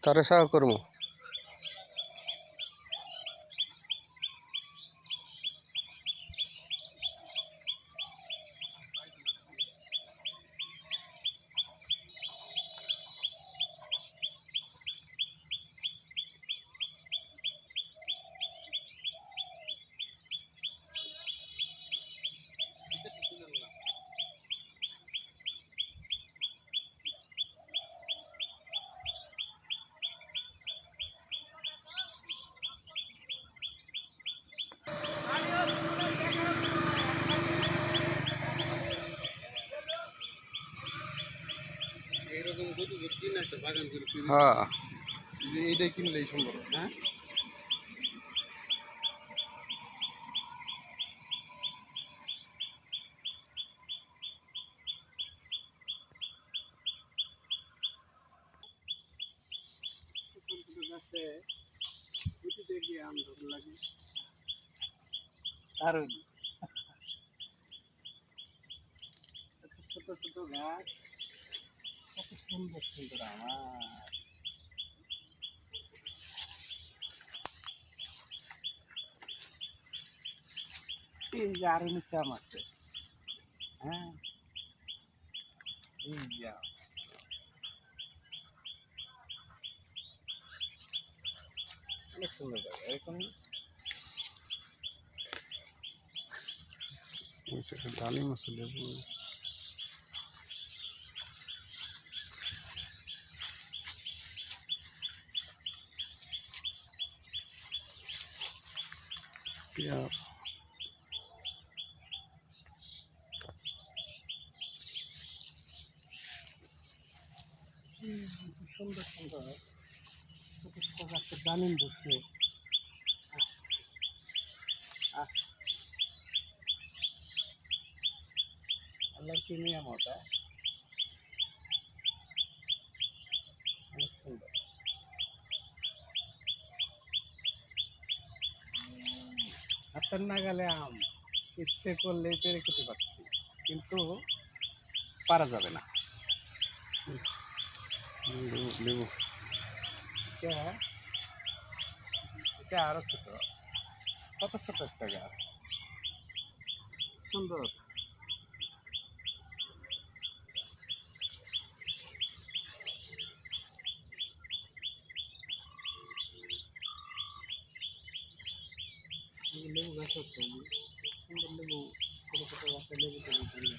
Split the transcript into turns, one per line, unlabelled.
তারে সাহা করবো। হ্যাঁ,
এইটাই কিনলেই সম্ভব। হ্যাঁ, দারুণ ছোট ছোট গাছ, কত সুন্দর সুন্দর আমার। এই যে আরো নিচে আম আছে। হ্যাঁ, এই যে আম। অনেক সুন্দর জায়গা এরকম।
ডালিম আছে, লেবু। পেয়ার।
সুন্দর সুন্দর ছোট ছোট গাছের ডালিম বসে। আল্লাহর কি নিয়ামত, অনেক সুন্দর। হাতের নাগালে আম, ইচ্ছে করলেই পেরে খেতে পারছি, কিন্তু পারা যাবে না।
লেবু লেবু।
এটা এটা আরো ছোট, কত ছোট একটা গাছ, সুন্দর। লেবু গাছ হচ্ছে সুন্দর লেবু, ছোট ছোট গাছের লেবু তৈরি।